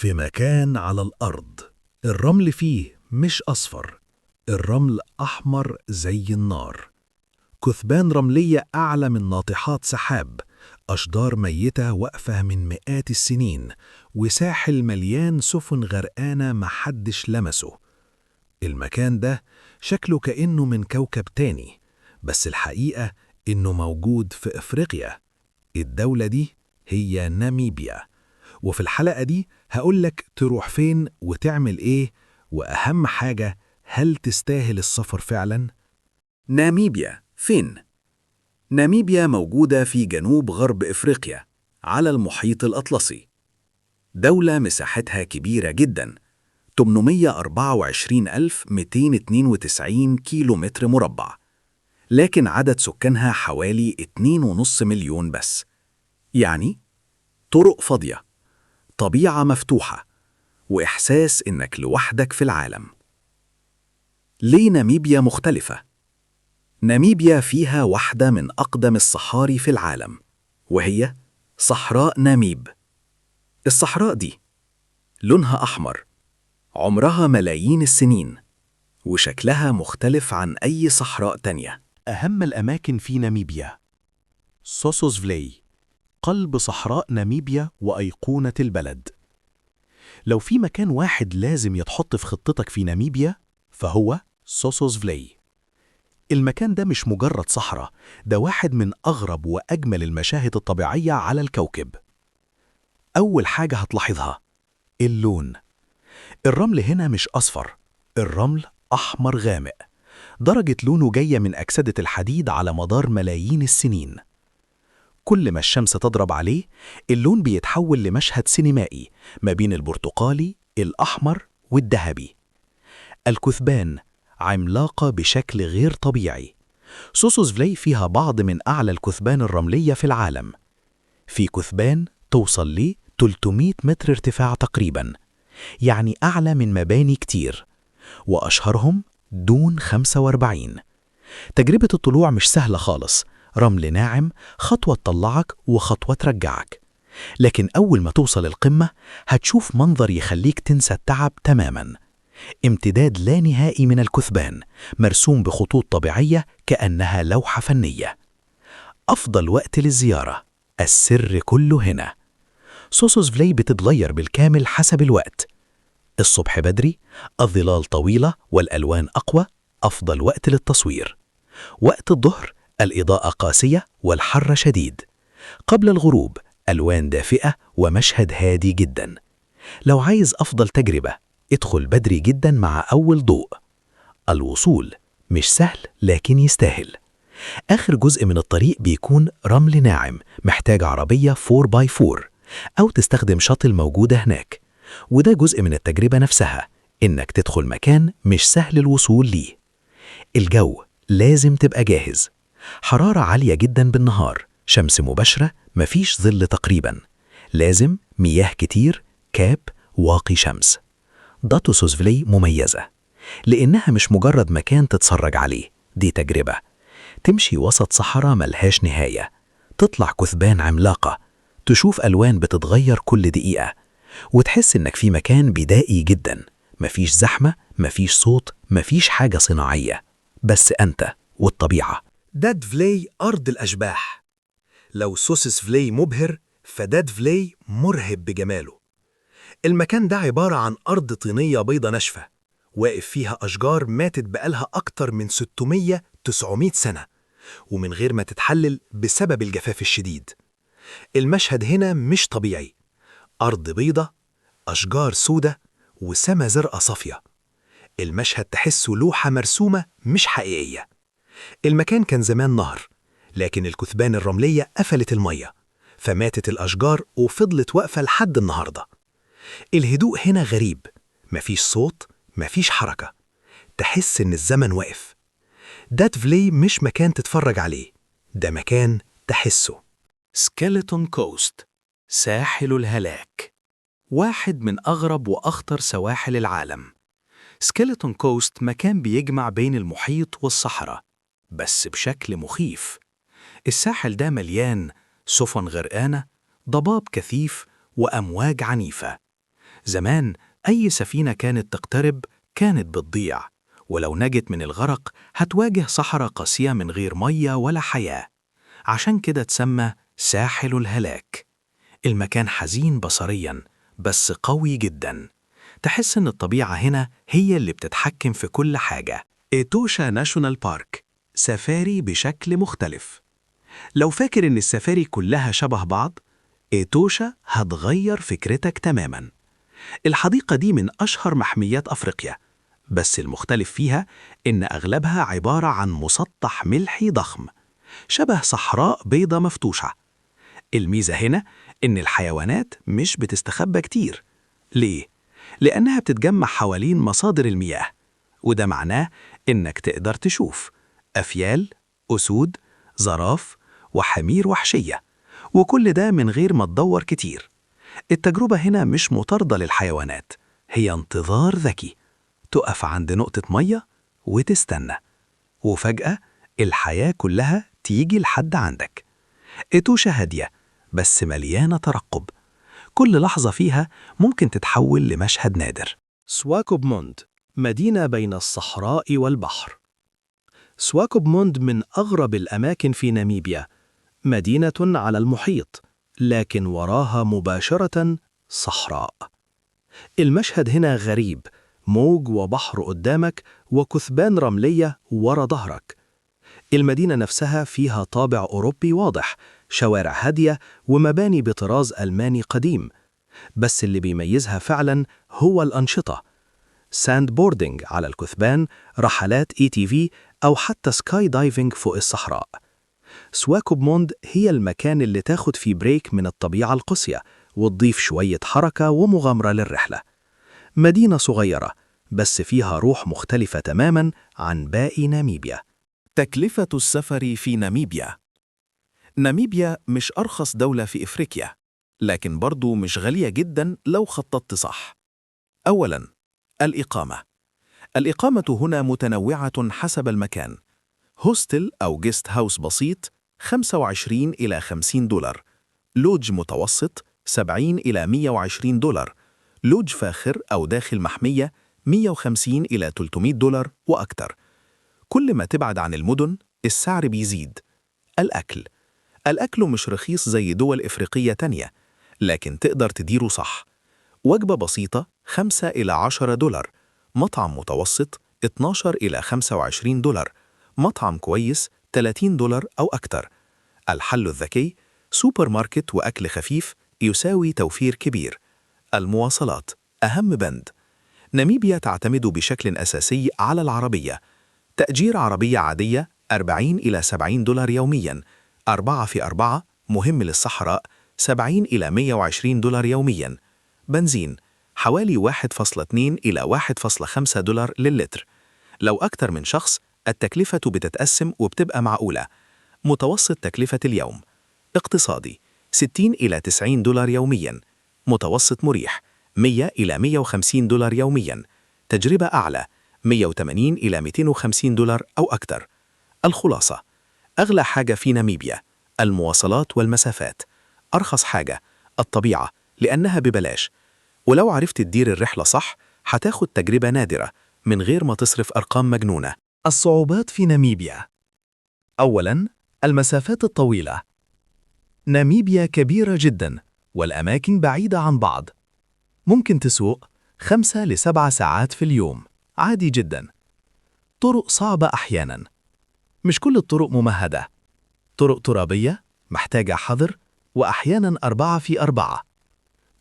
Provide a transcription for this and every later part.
في مكان على الأرض، الرمل فيه مش أصفر، الرمل أحمر زي النار. كثبان رملية أعلى من ناطحات سحاب، أشجار ميتة واقفة من مئات السنين، وساحل مليان سفن غرقانة محدش لمسه. المكان ده شكله كأنه من كوكب تاني، بس الحقيقة إنه موجود في إفريقيا. الدولة دي هي ناميبيا، وفي الحلقة دي هقولك تروح فين وتعمل إيه، وأهم حاجة، هل تستاهل السفر فعلاً؟ ناميبيا فين؟ ناميبيا موجودة في جنوب غرب إفريقيا على المحيط الأطلسي. دولة مساحتها كبيرة جداً، 824,292 كيلومتر مربع، لكن عدد سكانها حوالي 2.5 مليون بس. يعني طرق فاضية، طبيعة مفتوحة، وإحساس إنك لوحدك في العالم. ليه ناميبيا مختلفة؟ ناميبيا فيها واحدة من أقدم الصحاري في العالم، وهي صحراء ناميب. الصحراء دي لونها أحمر، عمرها ملايين السنين، وشكلها مختلف عن أي صحراء تانية. أهم الأماكن في ناميبيا: سوسوسفلي، قلب صحراء ناميبيا وأيقونة البلد. لو في مكان واحد لازم يتحط في خطتك في ناميبيا فهو سوسوسفلي. المكان ده مش مجرد صحراء، ده واحد من أغرب وأجمل المشاهد الطبيعية على الكوكب. أول حاجة هتلاحظها اللون. الرمل هنا مش أصفر، الرمل أحمر غامق، درجة لونه جاية من أكسدة الحديد على مدار ملايين السنين. كل ما الشمس تضرب عليه اللون بيتحول لمشهد سينمائي ما بين البرتقالي، الأحمر والذهبي. الكثبان عملاقة بشكل غير طبيعي. سوسوسفلي فيها بعض من أعلى الكثبان الرملية في العالم. في كثبان توصل ل 300 متر ارتفاع تقريباً، يعني أعلى من مباني كتير، وأشهرهم دون 45. تجربة الطلوع مش سهلة خالص، رمل ناعم، خطوة تطلعك وخطوة ترجعك. لكن أول ما توصل القمة هتشوف منظر يخليك تنسى التعب تماماً. امتداد لا نهائي من الكثبان مرسوم بخطوط طبيعية كأنها لوحة فنية. أفضل وقت للزيارة، السر كله هنا. سوسوسفلي بتتغير بالكامل حسب الوقت. الصبح بدري الظلال طويلة والألوان أقوى، أفضل وقت للتصوير. وقت الظهر الإضاءة قاسية والحر شديد. قبل الغروب ألوان دافئة ومشهد هادي جدا. لو عايز أفضل تجربة ادخل بدري جدا مع أول ضوء. الوصول مش سهل لكن يستاهل. آخر جزء من الطريق بيكون رمل ناعم، محتاج عربية 4x4 أو تستخدم شاطل موجودة هناك. وده جزء من التجربة نفسها، إنك تدخل مكان مش سهل الوصول ليه. الجو لازم تبقى جاهز، حرارة عالية جدا بالنهار، شمس مباشرة، مفيش ظل تقريبا. لازم مياه كتير، كاب، واقي شمس. سوسوسفلي مميزة لأنها مش مجرد مكان تتسرج عليه، دي تجربة. تمشي وسط صحراء ملهاش نهاية، تطلع كثبان عملاقة، تشوف ألوان بتتغير كل دقيقة، وتحس إنك في مكان بدائي جدا، مفيش زحمة، مفيش صوت، مفيش حاجة صناعية، بس أنت والطبيعة. دادفلي أرض الأشباح. لو سوسوسفلي مبهر، فدادفلي مرهب بجماله. المكان ده عبارة عن أرض طينية بيضة ناشفة، واقف فيها أشجار ماتت بقالها أكتر من 600-900 سنة، ومن غير ما تتحلل بسبب الجفاف الشديد. المشهد هنا مش طبيعي، أرض بيضة، أشجار سودة، وسما زرقاء صافية. المشهد تحسه لوحة مرسومة مش حقيقية. المكان كان زمان نهر، لكن الكثبان الرملية قفلت المية، فماتت الأشجار وفضلت واقفة لحد النهاردة. الهدوء هنا غريب، مفيش صوت، مفيش حركة، تحس إن الزمن واقف. دادفلي مش مكان تتفرج عليه، ده مكان تحسه. سكيلتون كوست، ساحل الهلاك، واحد من أغرب وأخطر سواحل العالم. سكيلتون كوست مكان بيجمع بين المحيط والصحراء، بس بشكل مخيف. الساحل ده مليان سفن غرقانة، ضباب كثيف، وأمواج عنيفة. زمان أي سفينة كانت تقترب كانت بتضيع، ولو نجت من الغرق هتواجه صحراء قاسية من غير مية ولا حياة. عشان كده تسمى ساحل الهلاك. المكان حزين بصرياً بس قوي جداً. تحس إن الطبيعة هنا هي اللي بتتحكم في كل حاجة. إيتوشا ناشونال بارك، سفاري بشكل مختلف. لو فاكر إن السفاري كلها شبه بعض، إيتوشا هتغير فكرتك تماماً. الحديقة دي من أشهر محميات أفريقيا، بس المختلف فيها إن أغلبها عبارة عن مسطح ملحي ضخم شبه صحراء بيضة مفتوشة. الميزة هنا إن الحيوانات مش بتستخبى كتير. ليه؟ لأنها بتتجمع حوالين مصادر المياه، وده معناه إنك تقدر تشوف أفيال، أسود، زراف، وحمير وحشية، وكل ده من غير ما تدور كتير. التجربة هنا مش مطاردة للحيوانات، هي انتظار ذكي. تقف عند نقطة مية وتستنى، وفجأة الحياة كلها تيجي لحد عندك. إيتوشا هادية بس مليانة ترقب، كل لحظة فيها ممكن تتحول لمشهد نادر. سواكوبموند، مدينة بين الصحراء والبحر. سواكوبموند من أغرب الأماكن في ناميبيا، مدينة على المحيط، لكن وراها مباشرة صحراء. المشهد هنا غريب، موج وبحر قدامك وكثبان رملية ورا ظهرك. المدينة نفسها فيها طابع أوروبي واضح، شوارع هادية ومباني بطراز ألماني قديم، بس اللي بيميزها فعلا هو الأنشطة. ساند بوردينج على الكثبان، رحلات ATV، أو حتى سكاي دايفنج فوق الصحراء. سواكوبموند هي المكان اللي تاخد فيه بريك من الطبيعة القاسية وتضيف شوية حركة ومغامرة للرحلة. مدينة صغيرة بس فيها روح مختلفة تماما عن باقي ناميبيا. تكلفة السفر في ناميبيا. ناميبيا مش أرخص دولة في إفريقيا، لكن برضو مش غالية جدا لو خططت صح. أولاً، الإقامة. الإقامة هنا متنوعة حسب المكان. هوستل أو جيست هاوس بسيط 25 إلى 50 دولار، لوج متوسط 70 إلى 120 دولار، لوج فاخر أو داخل محمية 150 إلى 300 دولار وأكتر. كل ما تبعد عن المدن السعر بيزيد. الأكل مش رخيص زي دول إفريقية تانية، لكن تقدر تديره صح. وجبة بسيطة 5 إلى 10 دولار، مطعم متوسط 12 إلى 25 دولار، مطعم كويس 30 دولار أو أكتر. الحل الذكي، سوبر ماركت وأكل خفيف يساوي توفير كبير. المواصلات أهم بند. ناميبيا تعتمد بشكل أساسي على العربية. تأجير عربية عادية 40 إلى 70 دولار يومياً، 4x4 مهم للصحراء 70 إلى 120 دولار يومياً. بنزين حوالي 1.2 إلى 1.5 دولار للتر. لو أكتر من شخص التكلفة بتتقسم وبتبقى معقولة. متوسط تكلفة اليوم. اقتصادي 60 إلى 90 دولار يومياً. متوسط مريح 100 إلى 150 دولار يومياً. تجربة أعلى 180 إلى 250 دولار أو أكتر. الخلاصة، أغلى حاجة في ناميبيا المواصلات والمسافات. أرخص حاجة الطبيعة لأنها ببلاش، ولو عرفت تدير الرحلة صح هتاخد تجربة نادرة من غير ما تصرف أرقام مجنونة. الصعوبات في ناميبيا. أولاً، المسافات الطويلة. ناميبيا كبيرة جداً والأماكن بعيدة عن بعض. ممكن تسوق 5 ل 7 ساعات في اليوم، عادي جداً. طرق صعبة أحياناً، مش كل الطرق ممهدة. طرق ترابية محتاجة حذر، وأحياناً 4x4.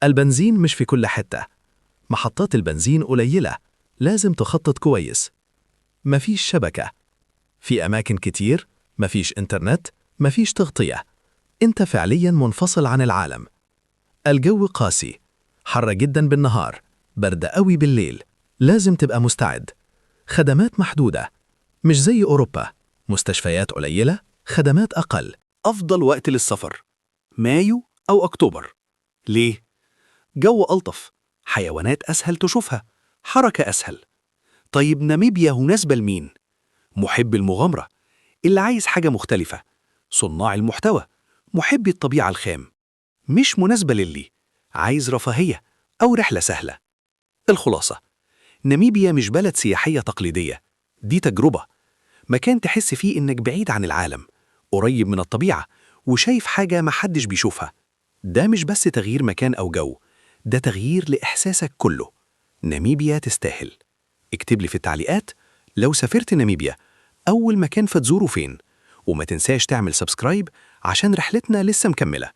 البنزين مش في كل حتة، محطات البنزين قليلة، لازم تخطط كويس. مفيش شبكة، في أماكن كتير مفيش إنترنت، مفيش تغطية، أنت فعلياً منفصل عن العالم. الجو قاسي، حر جداً بالنهار، برد قوي بالليل، لازم تبقى مستعد. خدمات محدودة، مش زي أوروبا، مستشفيات قليلة، خدمات أقل. أفضل وقت للسفر مايو أو أكتوبر. ليه؟ جو ألطف، حيوانات أسهل تشوفها، حركة أسهل. طيب ناميبيا مناسبة لمين؟ محب المغامرة، اللي عايز حاجة مختلفة، صناع المحتوى، محبي الطبيعة الخام. مش مناسبة للي عايز رفاهية، أو رحلة سهلة. الخلاصة: ناميبيا مش بلد سياحية تقليدية، دي تجربة، مكان تحس فيه إنك بعيد عن العالم، قريب من الطبيعة، وشايف حاجة محدش بيشوفها. ده مش بس تغيير مكان أو جو، ده تغيير لإحساسك كله. ناميبيا تستاهل. اكتب لي في التعليقات لو سافرت ناميبيا أول مكان فتزوره فين، وما تنساش تعمل سبسكرايب عشان رحلتنا لسه مكملة.